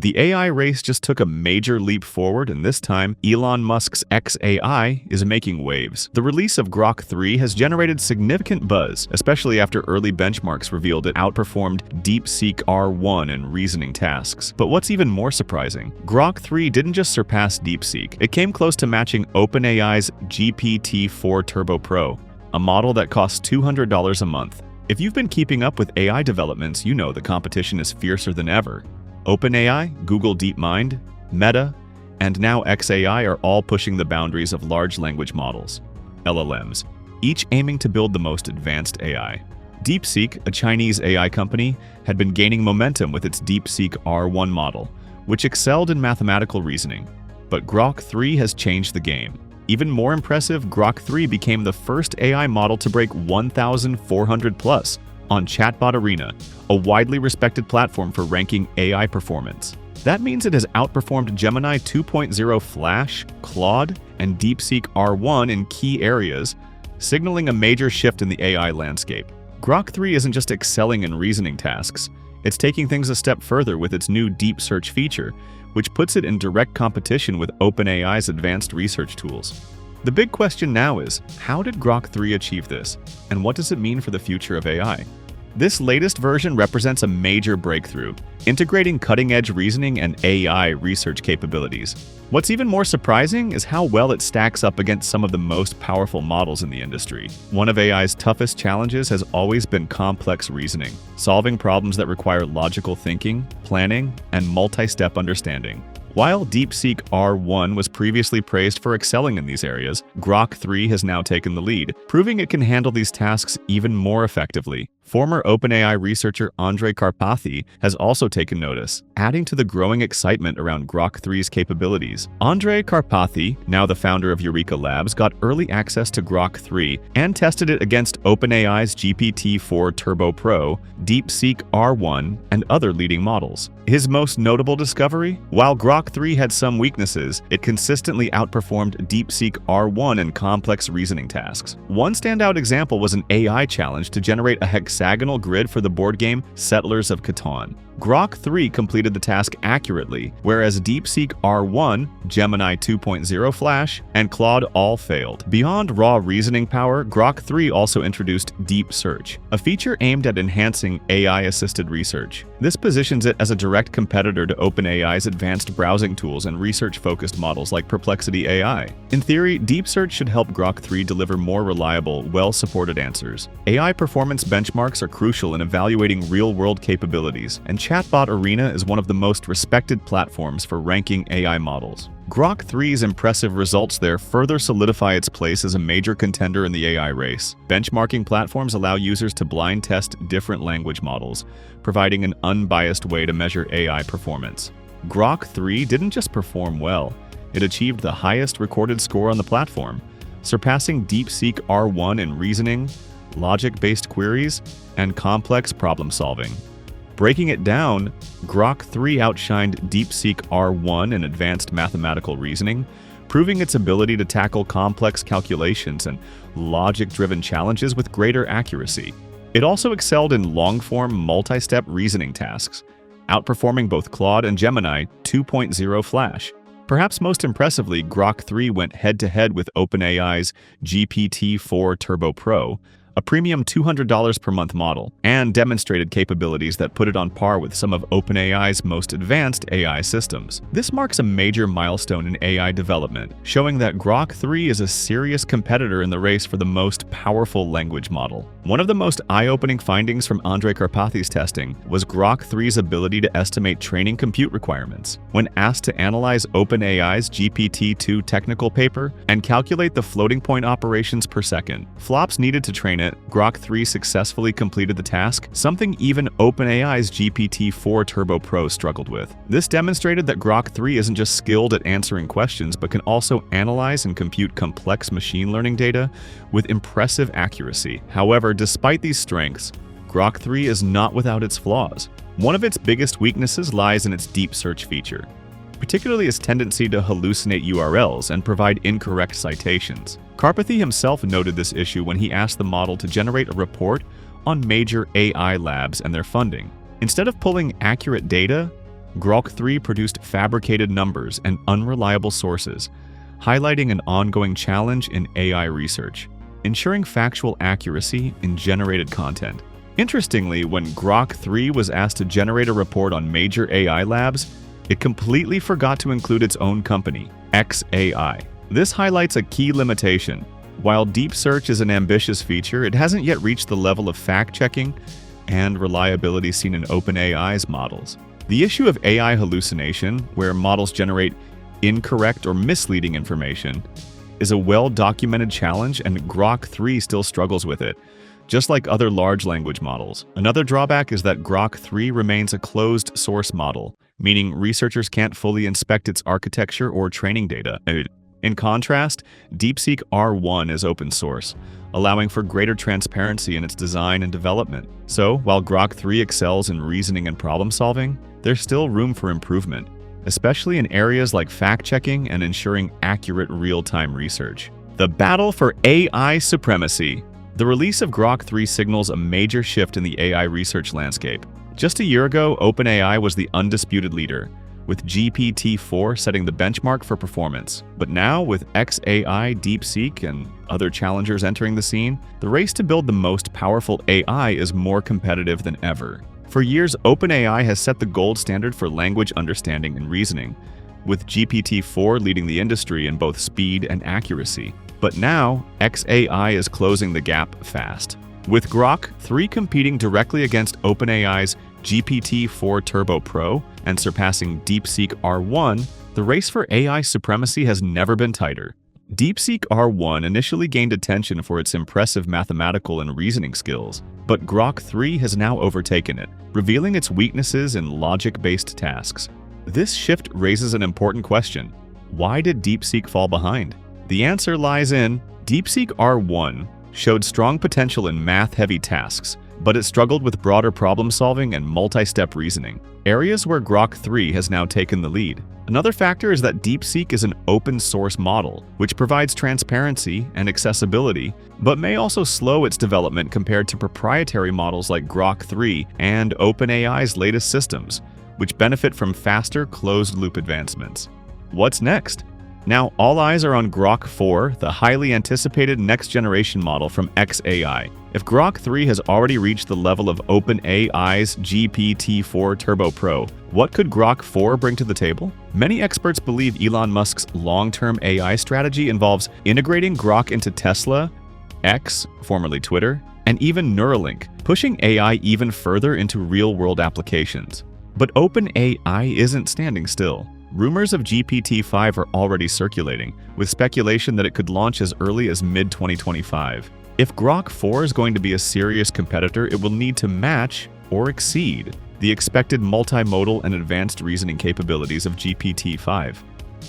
The AI race just took a major leap forward, and this time, Elon Musk's XAI is making waves. The release of Grok 3 has generated significant buzz, especially after early benchmarks revealed it outperformed DeepSeek R1 in reasoning tasks. But what's even more surprising, Grok 3 didn't just surpass DeepSeek, it came close to matching OpenAI's GPT-4 Turbo Pro, a model that costs $200 a month. If you've been keeping up with AI developments, you know the competition is fiercer than ever. OpenAI, Google DeepMind, Meta, and now XAI are all pushing the boundaries of large language models, LLMs, each aiming to build the most advanced AI. DeepSeek, a Chinese AI company, had been gaining momentum with its DeepSeek R1 model, which excelled in mathematical reasoning. But Grok 3 has changed the game. Even more impressive, Grok 3 became the first AI model to break 1,400 plus on Chatbot Arena, a widely respected platform for ranking AI performance. That means it has outperformed Gemini 2.0 Flash, Claude, and DeepSeek R1 in key areas, signaling a major shift in the AI landscape. Grok 3 isn't just excelling in reasoning tasks, it's taking things a step further with its new Deep Search feature, which puts it in direct competition with OpenAI's advanced research tools. The big question now is, how did Grok 3 achieve this, and what does it mean for the future of AI? This latest version represents a major breakthrough, integrating cutting-edge reasoning and AI research capabilities. What's even more surprising is how well it stacks up against some of the most powerful models in the industry. One of AI's toughest challenges has always been complex reasoning, solving problems that require logical thinking, planning, and multi-step understanding. While DeepSeek R1 was previously praised for excelling in these areas, Grok 3 has now taken the lead, proving it can handle these tasks even more effectively. Former OpenAI researcher Andrej Karpathy has also taken notice, adding to the growing excitement around Grok 3's capabilities. Andrej Karpathy, now the founder of Eureka Labs, got early access to Grok 3 and tested it against OpenAI's GPT-4 Turbo Pro, DeepSeek R1, and other leading models. His most notable discovery? While Grok 3 had some weaknesses, it consistently outperformed DeepSeek R1 in complex reasoning tasks. One standout example was an AI challenge to generate a hexagonal grid for the board game Settlers of Catan. Grok 3 completed the task accurately, whereas DeepSeek R1, Gemini 2.0 Flash, and Claude all failed. Beyond raw reasoning power, Grok 3 also introduced Deep Search, a feature aimed at enhancing AI-assisted research. This positions it as a direct competitor to OpenAI's advanced browsing tools and research-focused models like Perplexity AI. In theory, Deep Search should help Grok 3 deliver more reliable, well-supported answers. AI performance benchmarks are crucial in evaluating real-world capabilities, and Chatbot Arena is one of the most respected platforms for ranking AI models. Grok 3's impressive results there further solidify its place as a major contender in the AI race. Benchmarking platforms allow users to blind test different language models, providing an unbiased way to measure AI performance. Grok 3 didn't just perform well, it achieved the highest recorded score on the platform, surpassing DeepSeek R1 in reasoning, logic-based queries, and complex problem-solving. Breaking it down, Grok 3 outshined DeepSeek R1 in advanced mathematical reasoning, proving its ability to tackle complex calculations and logic-driven challenges with greater accuracy. It also excelled in long-form, multi-step reasoning tasks, outperforming both Claude and Gemini 2.0 Flash. Perhaps most impressively, Grok 3 went head-to-head with OpenAI's GPT-4 Turbo Pro, a premium $200 per month model, and demonstrated capabilities that put it on par with some of OpenAI's most advanced AI systems. This marks a major milestone in AI development, showing that Grok 3 is a serious competitor in the race for the most powerful language model. One of the most eye-opening findings from Andrej Karpathy's testing was Grok 3's ability to estimate training compute requirements. When asked to analyze OpenAI's GPT-2 technical paper and calculate the floating point operations per second, flops needed to train it, Grok 3 successfully completed the task, something even OpenAI's GPT-4 Turbo Pro struggled with. This demonstrated that Grok 3 isn't just skilled at answering questions, but can also analyze and compute complex machine learning data with impressive accuracy. However, despite these strengths, Grok 3 is not without its flaws. One of its biggest weaknesses lies in its Deep Search feature, particularly its tendency to hallucinate URLs and provide incorrect citations. Karpathy himself noted this issue when he asked the model to generate a report on major AI labs and their funding. Instead of pulling accurate data, Grok 3 produced fabricated numbers and unreliable sources, highlighting an ongoing challenge in AI research, ensuring factual accuracy in generated content. Interestingly, when Grok 3 was asked to generate a report on major AI labs, it completely forgot to include its own company, xAI. This highlights a key limitation. While deep search is an ambitious feature, it hasn't yet reached the level of fact-checking and reliability seen in OpenAI's models. The issue of AI hallucination, where models generate incorrect or misleading information, is a well-documented challenge, and Grok 3 still struggles with it, just like other large language models. Another drawback is that Grok 3 remains a closed-source model, meaning researchers can't fully inspect its architecture or training data. In contrast, DeepSeek R1 is open source, allowing for greater transparency in its design and development. So, while Grok 3 excels in reasoning and problem-solving, there's still room for improvement, especially in areas like fact-checking and ensuring accurate real-time research. The battle for AI supremacy. The release of Grok 3 signals a major shift in the AI research landscape. Just a year ago, OpenAI was the undisputed leader, with GPT-4 setting the benchmark for performance. But now, with xAI, DeepSeek, and other challengers entering the scene, the race to build the most powerful AI is more competitive than ever. For years, OpenAI has set the gold standard for language understanding and reasoning, with GPT-4 leading the industry in both speed and accuracy. But now, xAI is closing the gap fast. With Grok 3 competing directly against OpenAI's GPT-4 Turbo Pro and surpassing DeepSeek R1, the race for AI supremacy has never been tighter. DeepSeek R1 initially gained attention for its impressive mathematical and reasoning skills, but Grok 3 has now overtaken it, revealing its weaknesses in logic-based tasks. This shift raises an important question. Why did DeepSeek fall behind? The answer lies in DeepSeek R1 showed strong potential in math-heavy tasks, but it struggled with broader problem-solving and multi-step reasoning, areas where Grok 3 has now taken the lead. Another factor is that DeepSeek is an open-source model, which provides transparency and accessibility, but may also slow its development compared to proprietary models like Grok 3 and OpenAI's latest systems, which benefit from faster closed-loop advancements. What's next? Now, all eyes are on Grok 4, the highly anticipated next-generation model from xAI. If Grok 3 has already reached the level of OpenAI's GPT-4 Turbo Pro, what could Grok 4 bring to the table? Many experts believe Elon Musk's long-term AI strategy involves integrating Grok into Tesla, X, formerly Twitter, and even Neuralink, pushing AI even further into real-world applications. But OpenAI isn't standing still. Rumors of GPT-5 are already circulating, with speculation that it could launch as early as mid-2025. If Grok 4 is going to be a serious competitor, it will need to match or exceed the expected multimodal and advanced reasoning capabilities of GPT-5.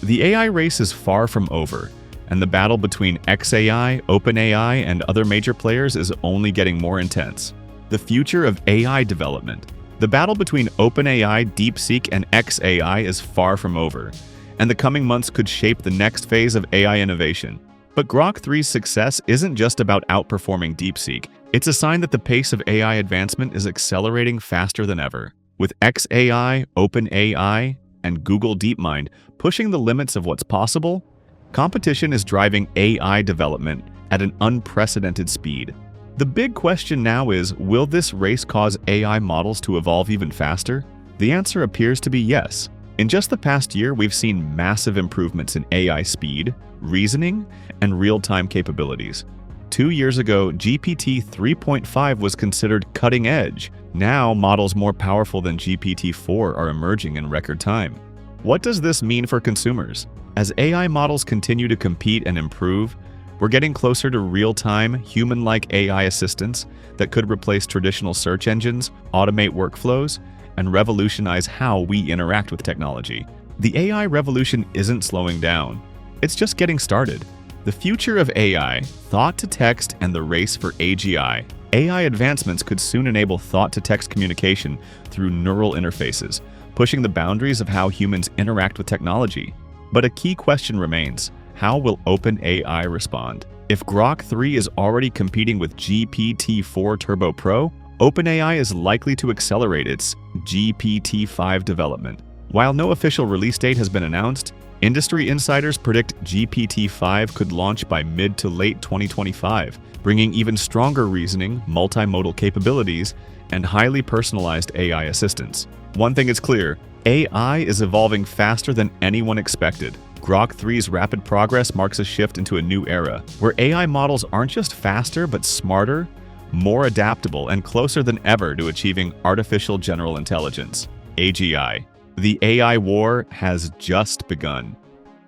The AI race is far from over, and the battle between xAI, OpenAI, and other major players is only getting more intense. The future of AI development. The battle between OpenAI, DeepSeek, and xAI is far from over, and the coming months could shape the next phase of AI innovation. But Grok 3's success isn't just about outperforming DeepSeek. It's a sign that the pace of AI advancement is accelerating faster than ever. With xAI, OpenAI, and Google DeepMind pushing the limits of what's possible, competition is driving AI development at an unprecedented speed. The big question now is, will this race cause AI models to evolve even faster? The answer appears to be yes. In just the past year, we've seen massive improvements in AI speed, reasoning, and real-time capabilities. 2 years ago, GPT 3.5 was considered cutting edge. Now, models more powerful than GPT-4 are emerging in record time. What does this mean for consumers? As AI models continue to compete and improve, we're getting closer to real-time, human-like AI assistants that could replace traditional search engines, automate workflows, and revolutionize how we interact with technology. The AI revolution isn't slowing down. It's just getting started. The future of AI, thought-to-text, and the race for AGI. AI advancements could soon enable thought-to-text communication through neural interfaces, pushing the boundaries of how humans interact with technology. But a key question remains. How will OpenAI respond? If Grok 3 is already competing with GPT-4 Turbo Pro, OpenAI is likely to accelerate its GPT-5 development. While no official release date has been announced, industry insiders predict GPT-5 could launch by mid to late 2025, bringing even stronger reasoning, multimodal capabilities, and highly personalized AI assistance. One thing is clear, AI is evolving faster than anyone expected. Grok 3's rapid progress marks a shift into a new era, where AI models aren't just faster but smarter, more adaptable, and closer than ever to achieving artificial general intelligence, AGI. The AI war has just begun.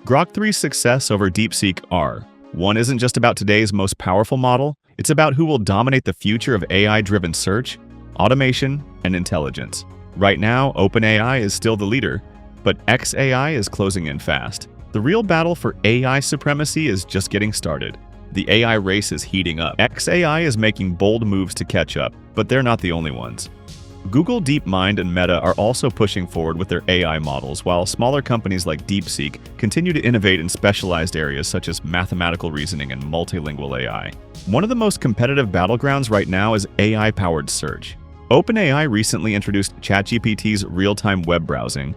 Grok 3's success over DeepSeek are: one isn't just about today's most powerful model, it's about who will dominate the future of AI-driven search, automation, and intelligence. Right now, OpenAI is still the leader, but xAI is closing in fast. The real battle for AI supremacy is just getting started. The AI race is heating up. xAI is making bold moves to catch up, but they're not the only ones. Google DeepMind and Meta are also pushing forward with their AI models, while smaller companies like DeepSeek continue to innovate in specialized areas such as mathematical reasoning and multilingual AI. One of the most competitive battlegrounds right now is AI-powered search. OpenAI recently introduced ChatGPT's real-time web browsing.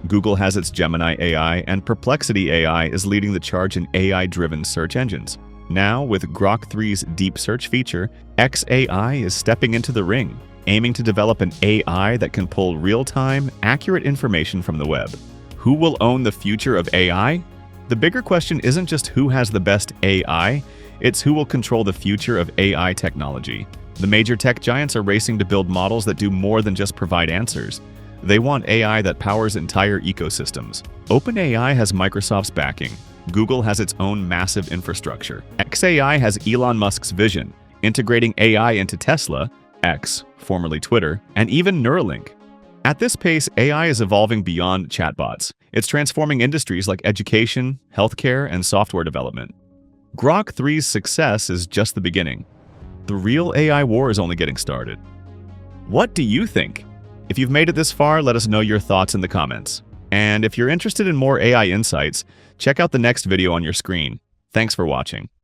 Google has its Gemini AI, and Perplexity AI is leading the charge in AI-driven search engines. Now, with Grok 3's Deep Search feature, xAI is stepping into the ring, aiming to develop an AI that can pull real-time, accurate information from the web. Who will own the future of AI? The bigger question isn't just who has the best AI, it's who will control the future of AI technology. The major tech giants are racing to build models that do more than just provide answers. They want AI that powers entire ecosystems. OpenAI has Microsoft's backing. Google has its own massive infrastructure. xAI has Elon Musk's vision, integrating AI into Tesla, X, formerly Twitter, and even Neuralink. At this pace, AI is evolving beyond chatbots. It's transforming industries like education, healthcare, and software development. Grok 3's success is just the beginning. The real AI war is only getting started. What do you think? If you've made it this far, let us know your thoughts in the comments. And if you're interested in more AI insights, check out the next video on your screen. Thanks for watching.